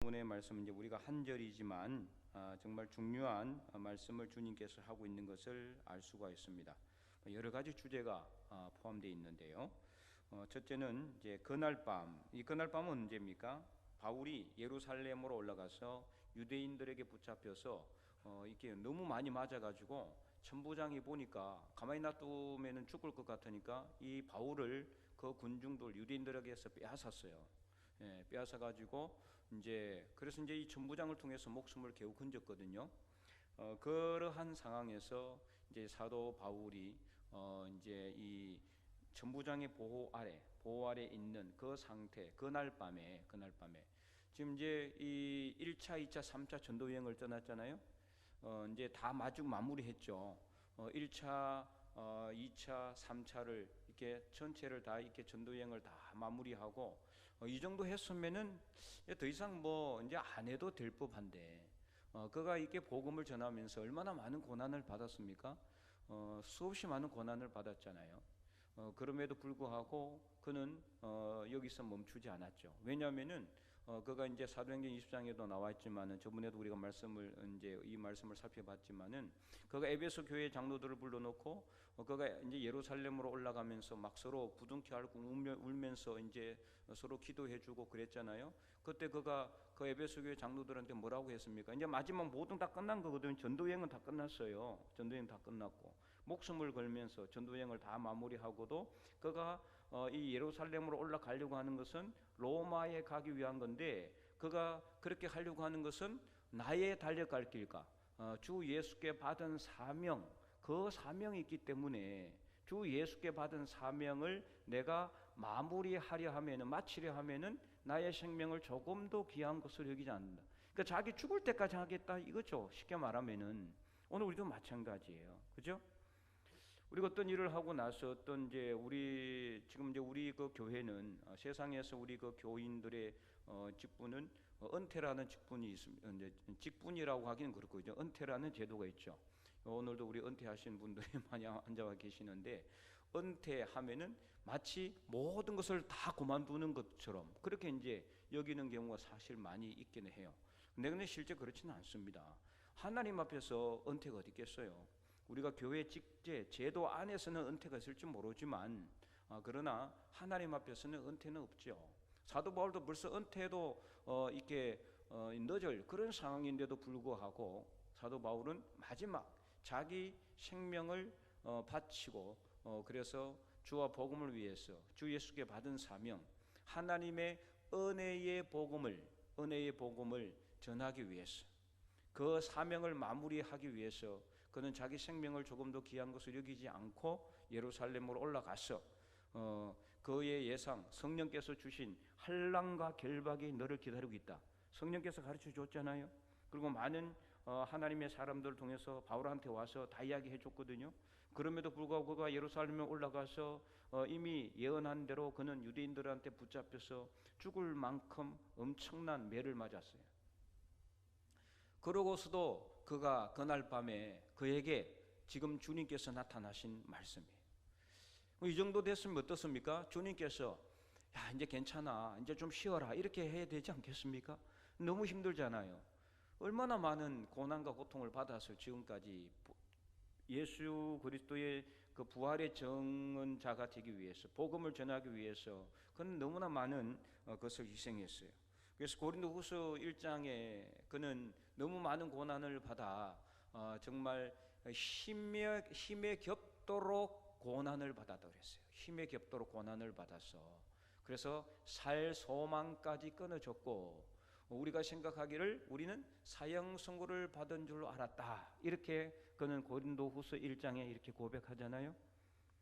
오늘의 말씀은 이제 우리가 한 절이지만 정말 중요한 말씀을 주님께서 하고 있는 것을 알 수가 있습니다. 여러 가지 주제가 포함되어 있는데요. 첫째는 이제 그날 밤. 이 그날 밤은 언제입니까? 바울이 예루살렘으로 올라가서 유대인들에게 붙잡혀서 이렇게 너무 많이 맞아가지고 천부장이 보니까 가만히 놔두면은 죽을 것 같으니까 이 바울을 그 군중들 유대인들에게서 빼앗았어요. 빼앗아 가지고 그래서 이제 이 천부장을 통해서 목숨을 겨우 건졌거든요. 그러한 상황에서 이제 사도 바울이 이제 이 천부장의 보호 아래 있는 그 상태, 그날 밤에 지금 이제 이 1차, 2차, 3차 전도 여행을 떠났잖아요. 이제 다 마무리했죠. 1차, 2차, 3차를 이렇게 전체를 다 이렇게 전도 여행을 다 마무리하고 이 정도 했으면은 더 이상 뭐 이제 안 해도 될 법한데 그가 이렇게 복음을 전하면서 얼마나 많은 고난을 받았습니까? 수없이 많은 고난을 받았잖아요. 그럼에도 불구하고 그는 여기서 멈추지 않았죠. 왜냐하면은 그가 이제 사도행전 20장에도 나와 있지만은 저번에도 우리가 이 말씀을 살펴봤지만은 그가 에베소 교회 장로들을 불러놓고 그가 이제 예루살렘으로 올라가면서 막 서로 부둥켜 안고 울면서 이제 서로 기도해주고 그랬잖아요. 그때 그가 그 에베소 교회 장로들한테 뭐라고 했습니까? 이제 마지막 모든 다 끝난 거거든요. 전도여행은 다 끝났어요. 전도여행 다 끝났고 목숨을 걸면서 전도여행을 다 마무리하고도 그가 이 예루살렘으로 올라가려고 하는 것은 로마에 가기 위한 건데 그가 그렇게 하려고 하는 것은 나의 달려갈 길과 주 예수께 받은 사명, 그 사명이 있기 때문에 주 예수께 받은 사명을 내가 마치려 하면은 나의 생명을 조금 더 귀한 것으로 여기지 않는다. 그러니까 자기 죽을 때까지 하겠다 이거죠. 쉽게 말하면은 오늘 우리도 마찬가지예요. 그죠? 우리가 어떤 일을 하고 나서 지금 이제 우리 그 교회는 세상에서 우리 그 교인들의 직분은 은퇴라는 직분이 있습니다. 이제 직분이라고 하기는 그렇고 이제 은퇴라는 제도가 있죠. 오늘도 우리 은퇴하신 분들이 많이 앉아 계시는데 은퇴하면은 마치 모든 것을 다 그만두는 것처럼 그렇게 이제 여기는 경우가 사실 많이 있기는 해요. 근데 실제 그렇지는 않습니다. 하나님 앞에서 은퇴가 어디 있겠어요? 우리가 교회 직제 제도 안에서는 은퇴가 있을지 모르지만 그러나 하나님 앞에서는 은퇴는 없죠. 사도 바울도 벌써 은퇴도 이렇게 늦을 그런 상황인데도 불구하고 사도 바울은 마지막 자기 생명을 바치고 그래서 주와 복음을 위해서 주 예수께 받은 사명 하나님의 은혜의 복음을 전하기 위해서 그 사명을 마무리하기 위해서 그는 자기 생명을 조금 더 귀한 것을 여기지 않고 예루살렘으로 올라가서 그의 예상 성령께서 주신 환난과 결박이 너를 기다리고 있다. 성령께서 가르쳐 줬잖아요. 그리고 많은 하나님의 사람들을 통해서 바울한테 와서 다 이야기해 줬거든요. 그럼에도 불구하고 그가 예루살렘에 올라가서 이미 예언한 대로 그는 유대인들한테 붙잡혀서 죽을 만큼 엄청난 매를 맞았어요. 그러고서도 그가 그날 밤에 그에게 지금 주님께서 나타나신 말씀이에요. 이 정도 됐으면 어떻습니까? 주님께서 야 이제 괜찮아 이제 좀 쉬어라 이렇게 해야 되지 않겠습니까? 너무 힘들잖아요. 얼마나 많은 고난과 고통을 받아서 지금까지 예수 그리스도의 그 부활의 증언자가 되기 위해서 복음을 전하기 위해서 그는 너무나 많은 것을 희생했어요. 그래서 고린도후서 1장에 그는 너무 많은 고난을 받아 정말 힘에 겹도록 고난을 받았다고 그랬어요. 힘에 겹도록 고난을 받아서 그래서 살 소망까지 끊어졌고 우리가 생각하기를 우리는 사형 선고를 받은 줄로 알았다 이렇게 그는 고린도후서 1장에 이렇게 고백하잖아요.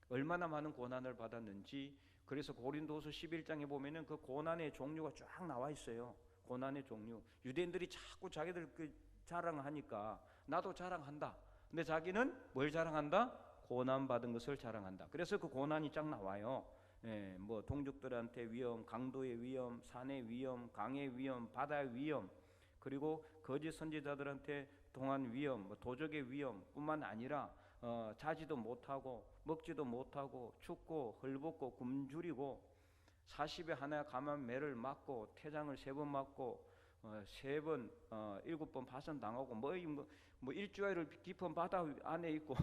얼마나 많은 고난을 받았는지. 그래서 고린도후서 11장에 보면은 그 고난의 종류가 쫙 나와 있어요. 고난의 종류. 유대인들이 자꾸 자기들 그 자랑하니까 나도 자랑한다. 근데 자기는 뭘 자랑한다? 고난 받은 것을 자랑한다. 그래서 그 고난이 쫙 나와요. 뭐 동족들한테 위험, 강도의 위험, 산의 위험, 강의 위험, 바다의 위험, 그리고 거짓 선지자들한테 동한 위험, 도적의 위험뿐만 아니라 자지도 못하고 먹지도 못하고 춥고 헐벗고 굶주리고 40에 하나 감한 매를 맞고 태장을 3번 맞고 3번, 7번 파선 당하고 뭐 일주일을 깊은 바다 안에 있고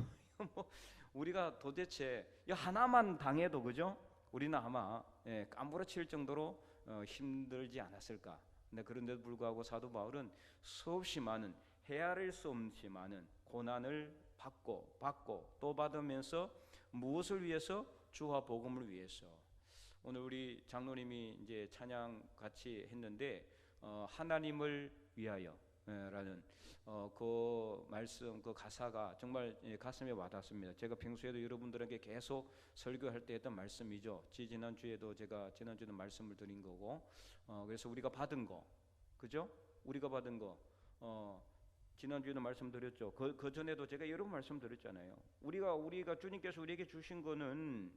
뭐 우리가 도대체 이 하나만 당해도 그죠? 우리는 아마 까무러칠 정도로 힘들지 않았을까. 근데 그런데도 불구하고 사도 바울은 수없이 많은 헤아릴 수 없이 많은 고난을 받고 또 받으면서 무엇을 위해서? 주와 복음을 위해서. 오늘 우리 장로님이 이제 찬양 같이 했는데 하나님을 위하여 라는 그 말씀, 그 가사가 정말 가슴에 와닿습니다. 제가 평소에도 여러분들에게 계속 설교할 때 했던 말씀이죠. 지난주에도 제가 지난주에도 말씀을 드린 거고, 그래서 우리가 받은 거, 그죠? 우리가 받은 거, 지난주에도 말씀드렸죠. 그 전에도 제가 여러 번 말씀드렸잖아요. 우리가 주님께서 우리에게 주신 거는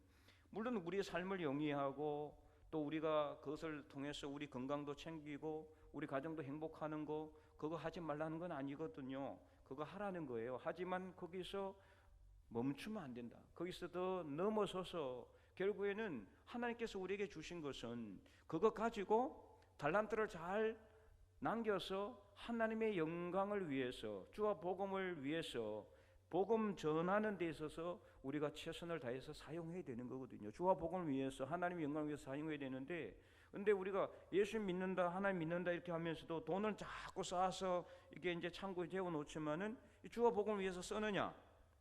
물론 우리의 삶을 영위하고 또 우리가 그것을 통해서 우리 건강도 챙기고 우리 가정도 행복하는 거, 그거 하지 말라는 건 아니거든요. 그거 하라는 거예요. 하지만 거기서 멈추면 안 된다. 거기서 더 넘어서서 결국에는 하나님께서 우리에게 주신 것은 그거 가지고 달란트를 잘 남겨서 하나님의 영광을 위해서, 주와 복음을 위해서, 복음 전하는 데 있어서 우리가 최선을 다해서 사용해야 되는 거거든요. 주와 복음을 위해서, 하나님의 영광을 위해서 사용해야 되는데, 근데 우리가 예수 믿는다, 하나님 믿는다 이렇게 하면서도 돈을 자꾸 쌓아서 이게 이제 창고에 재워 놓지만은 주와 복음을 위해서 쓰느냐?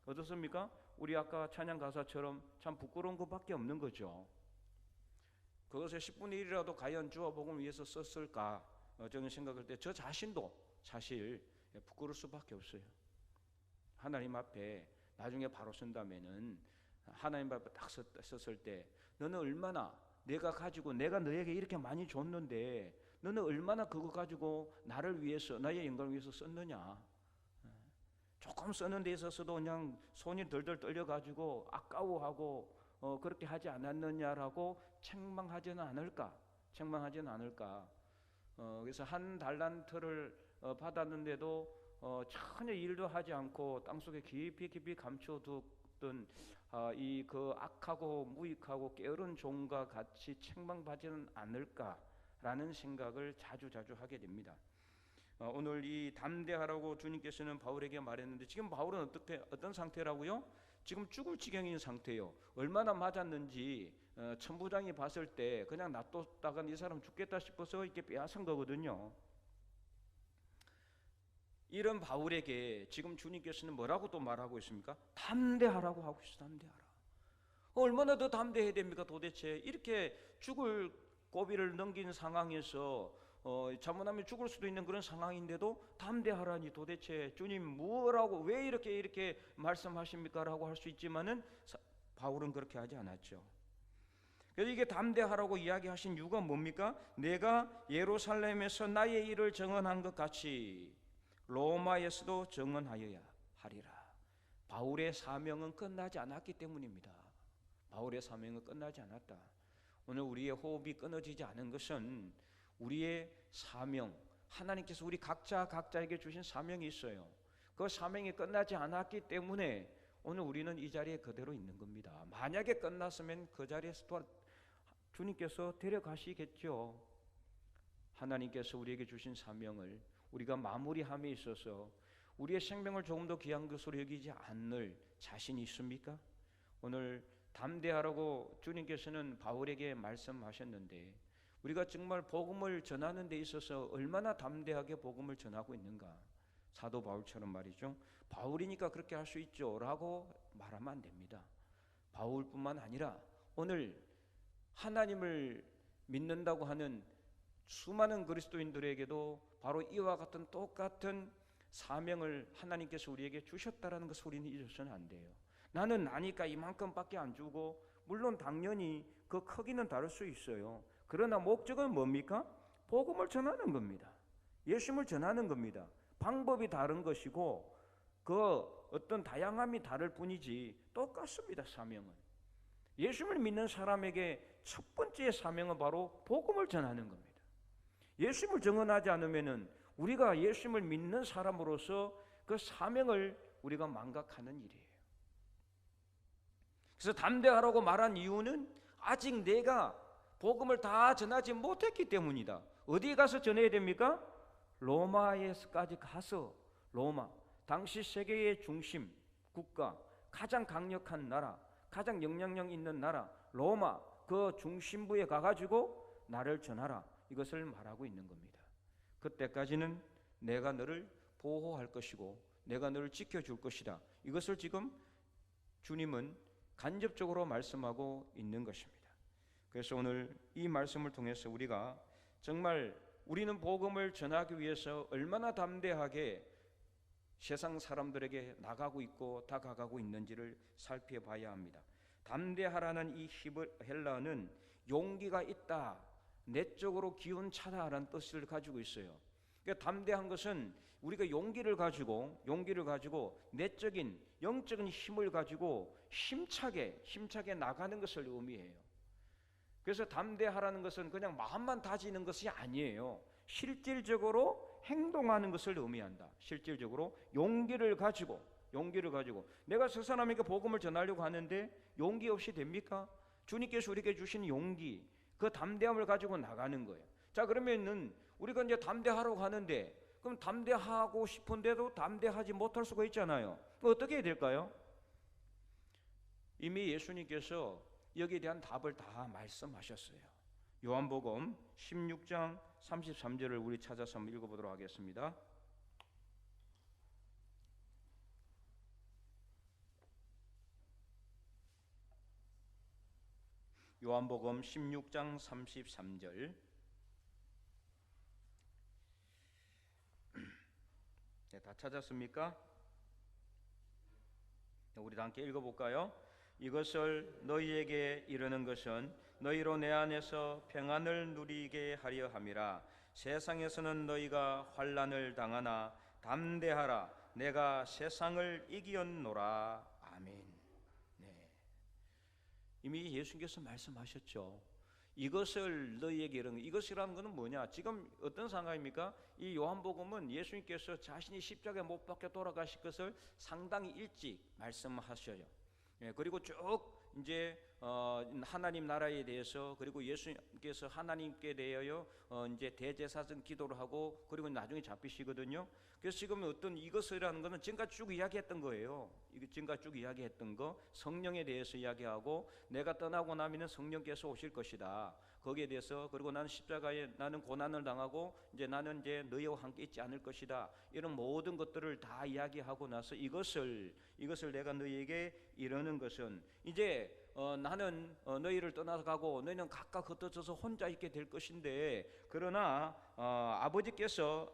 어떻습니까? 우리 아까 찬양 가사처럼 참 부끄러운 것밖에 없는 거죠. 그것의 10분의 1이라도 과연 주와 복음을 위해서 썼을까? 저는 생각할 때 저 자신도 사실 부끄러울 수밖에 없어요. 하나님 앞에 나중에 바로 쓴다면은 하나님 앞에 딱 썼을 때 너는 얼마나 내가 가지고 내가 너에게 이렇게 많이 줬는데 너는 얼마나 그거 가지고 나를 위해서 나의 영광을 위해서 썼느냐. 조금 쓰는 데 있어서도 그냥 손이 덜덜 떨려가지고 아까워하고 그렇게 하지 않았느냐라고 책망하지는 않을까. 그래서 한 달란트를 받았는데도 전혀 일도 하지 않고 땅속에 깊이 감춰두던 이 그 악하고 무익하고 게으른 종과 같이 책망받지는 않을까라는 생각을 자주 하게 됩니다. 오늘 이 담대하라고 주님께서는 바울에게 말했는데 지금 바울은 어떤 상태라고요? 지금 죽을 지경인 상태예요. 얼마나 맞았는지 천부장이 봤을 때 그냥 놔뒀다간 이 사람 죽겠다 싶어서 이렇게 빼앗은 거거든요. 이런 바울에게 지금 주님께서는 뭐라고 또 말하고 있습니까? 담대하라고 하고 있어요. 담대하라. 얼마나 더 담대해야 됩니까? 도대체 이렇게 죽을 고비를 넘긴 상황에서 잘못하면 죽을 수도 있는 그런 상황인데도 담대하라니 도대체 주님 뭐라고 왜 이렇게 말씀하십니까? 라고 할 수 있지만은 바울은 그렇게 하지 않았죠. 그래서 이게 담대하라고 이야기하신 이유가 뭡니까? 내가 예루살렘에서 나의 일을 정언한 것 같이 로마에서도 정언하여야 하리라. 바울의 사명은 끝나지 않았기 때문입니다. 바울의 사명은 끝나지 않았다. 오늘 우리의 호흡이 끊어지지 않은 것은 우리의 사명, 하나님께서 우리 각자에게 주신 사명이 있어요. 그 사명이 끝나지 않았기 때문에 오늘 우리는 이 자리에 그대로 있는 겁니다. 만약에 끝났으면 그 자리에서 주님께서 데려가시겠죠. 하나님께서 우리에게 주신 사명을 우리가 마무리함에 있어서 우리의 생명을 조금 더 귀한 것으로 여기지 않을 자신이 있습니까? 오늘 담대하라고 주님께서는 바울에게 말씀하셨는데 우리가 정말 복음을 전하는 데 있어서 얼마나 담대하게 복음을 전하고 있는가? 사도 바울처럼 말이죠. 바울이니까 그렇게 할 수 있죠 라고 말하면 안 됩니다. 바울뿐만 아니라 오늘 하나님을 믿는다고 하는 수많은 그리스도인들에게도 바로 이와 같은 똑같은 사명을 하나님께서 우리에게 주셨다라는 것을 우리는 잊어서는 안 돼요. 나는 나니까 이만큼밖에 안 주고 물론 당연히 그 크기는 다를 수 있어요. 그러나 목적은 뭡니까? 복음을 전하는 겁니다. 예수님을 전하는 겁니다. 방법이 다른 것이고 그 어떤 다양함이 다를 뿐이지 똑같습니다. 사명은. 예수님을 믿는 사람에게 첫 번째 사명은 바로 복음을 전하는 겁니다. 예수님을 정언하지 않으면은 우리가 예수님을 믿는 사람으로서 그 사명을 우리가 망각하는 일이에요. 그래서 담대하라고 말한 이유는 아직 내가 복음을 다 전하지 못했기 때문이다. 어디에 가서 전해야 됩니까? 로마에서까지 가서 로마, 당시 세계의 중심 국가, 가장 강력한 나라, 가장 영향력 있는 나라 로마 그 중심부에 가가지고 나를 전하라, 이것을 말하고 있는 겁니다. 그때까지는 내가 너를 보호할 것이고 내가 너를 지켜줄 것이다. 이것을 지금 주님은 간접적으로 말씀하고 있는 것입니다. 그래서 오늘 이 말씀을 통해서 우리가 정말 우리는 복음을 전하기 위해서 얼마나 담대하게 세상 사람들에게 나가고 있고 다가가고 있는지를 살펴봐야 합니다. 담대하라는 이 헬라어는 용기가 있다, 내적으로 기운차다라는 뜻을 가지고 있어요. 그러니까 담대한 것은 우리가 용기를 가지고 내적인 영적인 힘을 가지고 힘차게 나가는 것을 의미해요. 그래서 담대하라는 것은 그냥 마음만 다지는 것이 아니에요. 실질적으로 행동하는 것을 의미한다. 실질적으로 용기를 가지고 내가 저 사람에게 복음을 전하려고 하는데 용기 없이 됩니까? 주님께서 우리에게 주신 용기, 그 담대함을 가지고 나가는 거예요. 자, 그러면은 우리가 이제 담대하라고 하는데 그럼 담대하고 싶은데도 담대하지 못할 수가 있잖아요. 어떻게 해야 될까요? 이미 예수님께서 여기에 대한 답을 다 말씀하셨어요. 요한복음 16장 33절을 우리 찾아서 한번 읽어보도록 하겠습니다. 요한복음 16장 33절. 네, 다 찾았습니까? 우리 다 함께 읽어볼까요? 이것을 너희에게 이르는 것은 너희로 내 안에서 평안을 누리게 하려 함이라. 세상에서는 너희가 환난을 당하나 담대하라, 내가 세상을 이기었노라. 아멘. 네. 이미 예수님께서 말씀하셨죠. 이것을 너희에게 이르는, 이것이라는 것은 뭐냐? 지금 어떤 상황입니까? 이 요한복음은 예수님께서 자신이 십자가에 못 박혀 돌아가실 것을 상당히 일찍 말씀하셔요. 그리고 쭉 이제 하나님 나라에 대해서, 그리고 예수님께서 하나님께 대하여 이제 대제사장 기도를 하고 그리고 나중에 잡히시거든요. 그래서 지금 어떤 이것이라는 것은 지금까지 쭉 이야기했던 거예요. 지금까지 쭉 이야기했던 거, 성령에 대해서 이야기하고 내가 떠나고 나면은 성령께서 오실 것이다. 거기에 대해서, 그리고 나는 십자가에 나는 고난을 당하고 이제 나는 이제 너희와 함께 있지 않을 것이다. 이런 모든 것들을 다 이야기하고 나서 이것을 내가 너희에게 이르는 것은 이제 나는 너희를 떠나가고 너희는 각각 흩어져서 혼자 있게 될 것인데, 그러나 아버지께서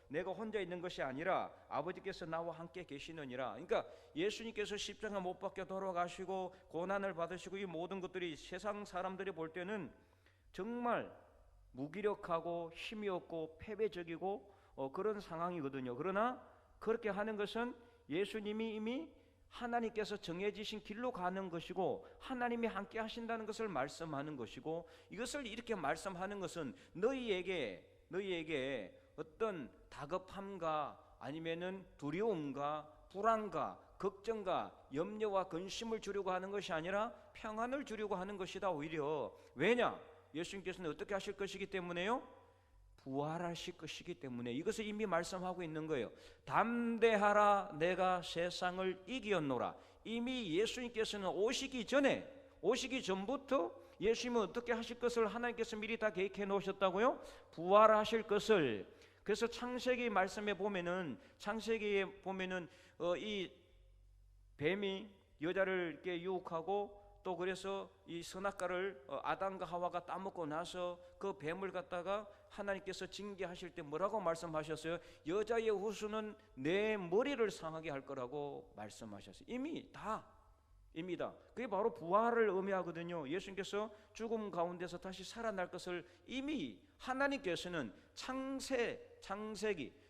내가 혼자 있는 것이 아니라 아버지께서 나와 함께 계시느니라. 그러니까 예수님께서 십자가 못 박혀 돌아가시고 고난을 받으시고 이 모든 것들이 세상 사람들이 볼 때는 정말 무기력하고 힘이 없고 패배적이고 그런 상황이거든요. 그러나 그렇게 하는 것은 예수님이 이미 하나님께서 정해지신 길로 가는 것이고 하나님이 함께 하신다는 것을 말씀하는 것이고, 이것을 이렇게 말씀하는 것은 너희에게 어떤 다급함과 아니면은 두려움과 불안과 걱정과 염려와 근심을 주려고 하는 것이 아니라 평안을 주려고 하는 것이다. 오히려 왜냐? 예수님께서는 어떻게 하실 것이기 때문에요? 부활하실 것이기 때문에 이것을 이미 말씀하고 있는 거예요. 담대하라, 내가 세상을 이기었노라. 이미 예수님께서는 오시기 전부터 예수님은 어떻게 하실 것을 하나님께서 미리 다 계획해 놓으셨다고요? 부활하실 것을. 그래서 창세기 말씀에 보면은 이 뱀이 여자를 이렇게 유혹하고 또 그래서 이 선악과를 아담과 하와가 따먹고 나서 그 뱀을 갖다가 하나님께서 징계하실 때 뭐라고 말씀하셨어요? 여자의 후손은 내 머리를 상하게 할 거라고 말씀하셨어요. 이미 다. 그게 바로 부활을 의미하거든요. 예수님께서 죽음 가운데서 다시 살아날 것을 이미 하나님께서는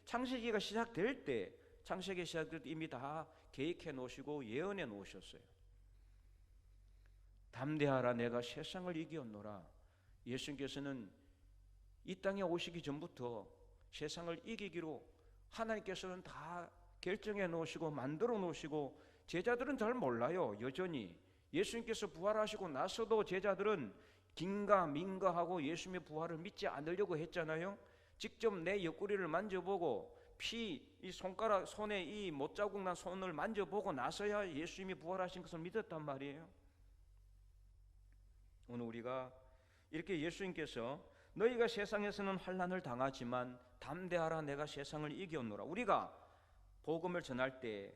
창세기가 시작될 때 이미 다 계획해 놓으시고 예언해 놓으셨어요. 담대하라, 내가 세상을 이기었노라. 예수님께서는 이 땅에 오시기 전부터 세상을 이기기로 하나님께서는 다 결정해 놓으시고 만들어 놓으시고, 제자들은 잘 몰라요. 여전히 예수님께서 부활하시고 나서도 제자들은 긴가민가하고 예수님의 부활을 믿지 않으려고 했잖아요. 직접 내 옆구리를 만져보고 이 손가락 손에 이 못자국 난 손을 만져보고 나서야 예수님이 부활하신 것을 믿었단 말이에요. 오늘 우리가 이렇게 예수님께서 너희가 세상에서는 환난을 당하지만 담대하라, 내가 세상을 이겼노라. 우리가 복음을 전할 때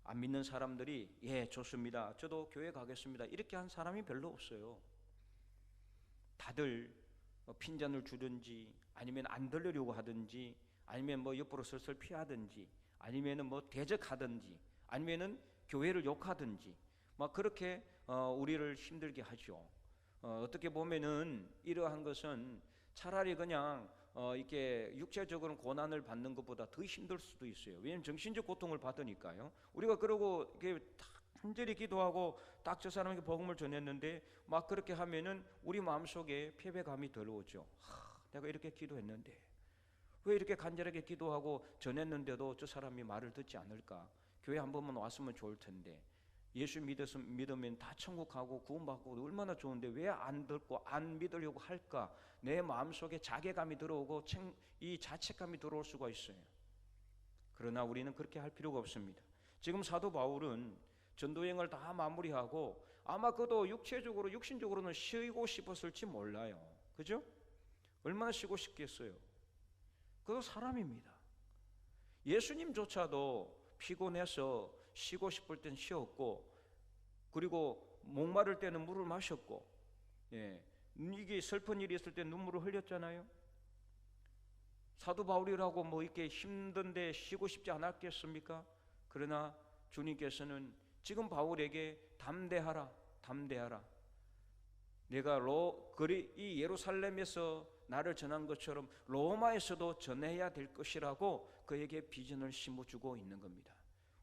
안 믿는 사람들이 예 좋습니다, 저도 교회 가겠습니다, 이렇게 한 사람이 별로 없어요. 다들 핀잔을 주든지 아니면 안 들으려고 하든지 아니면 뭐 옆으로 슬슬 피하든지 아니면은 뭐 대적하든지 아니면은 교회를 욕하든지 막 그렇게 우리를 힘들게 하죠. 어떻게 보면은 이러한 것은 차라리 그냥 이렇게 육체적으로 고난을 받는 것보다 더 힘들 수도 있어요. 왜냐하면 정신적 고통을 받으니까요. 우리가 그러고 이렇게 간절히 기도하고 딱 저 사람에게 복음을 전했는데 막 그렇게 하면은 우리 마음속에 패배감이 들어오죠. 내가 이렇게 기도했는데 왜 이렇게 간절하게 기도하고 전했는데도 저 사람이 말을 듣지 않을까? 교회 한 번만 왔으면 좋을 텐데, 예수 믿으면 다 천국 가고 구원받고 얼마나 좋은데 왜 안 듣고 안 믿으려고 할까? 내 마음속에 자괴감이 들어오고 이 자책감이 들어올 수가 있어요. 그러나 우리는 그렇게 할 필요가 없습니다. 지금 사도 바울은 전도여행을 다 마무리하고 아마 그도 육신적으로는 쉬고 싶었을지 몰라요. 그죠? 얼마나 쉬고 싶겠어요. 그도 사람입니다. 예수님조차도 피곤해서 쉬고 싶을 땐 쉬었고, 그리고 목마를 때는 물을 마셨고, 이게 슬픈 일이 있을 때 눈물을 흘렸잖아요. 사도 바울이라고 뭐 이렇게 힘든데 쉬고 싶지 않았겠습니까? 그러나 주님께서는 지금 바울에게 담대하라, 담대하라. 내가 이 예루살렘에서 나를 전한 것처럼 로마에서도 전해야 될 것이라고 그에게 비전을 심어주고 있는 겁니다.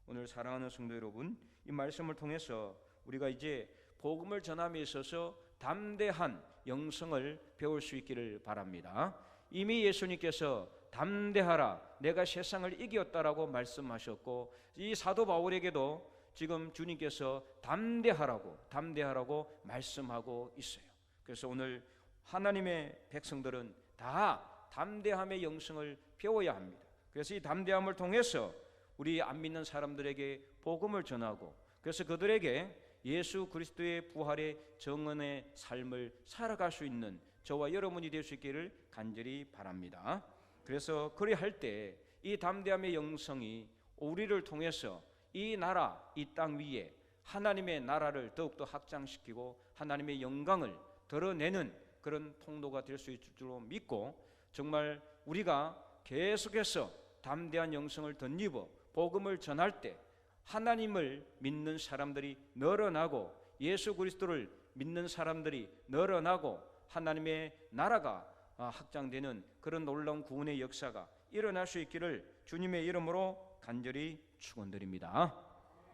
오늘 사랑하는 성도 여러분, 이 말씀을 통해서 우리가 이제 복음을 전함에 있어서 담대한 영성을 배울 수 있기를 바랍니다. 이미 예수님께서 담대하라, 내가 세상을 이겼다라고 말씀하셨고, 이 사도 바울에게도 지금 주님께서 담대하라고 말씀하고 있어요. 그래서 오늘 하나님의 백성들은 다 담대함의 영성을 배워야 합니다. 그래서 이 담대함을 통해서 우리 안 믿는 사람들에게 복음을 전하고, 그래서 그들에게 예수 그리스도의 부활의 정언의 삶을 살아갈 수 있는 저와 여러분이 될 수 있기를 간절히 바랍니다. 그래서 그리할 때 이 담대함의 영성이 우리를 통해서 이 나라, 이 땅 위에 하나님의 나라를 더욱더 확장시키고 하나님의 영광을 드러내는 그런 통로가 될 수 있을 줄 믿고, 정말 우리가 계속해서 담대한 영성을 덧입어 복음을 전할 때 하나님을 믿는 사람들이 늘어나고 예수 그리스도를 믿는 사람들이 늘어나고 하나님의 나라가 확장되는 그런 놀라운 구원의 역사가 일어날 수 있기를 주님의 이름으로 간절히 축원드립니다.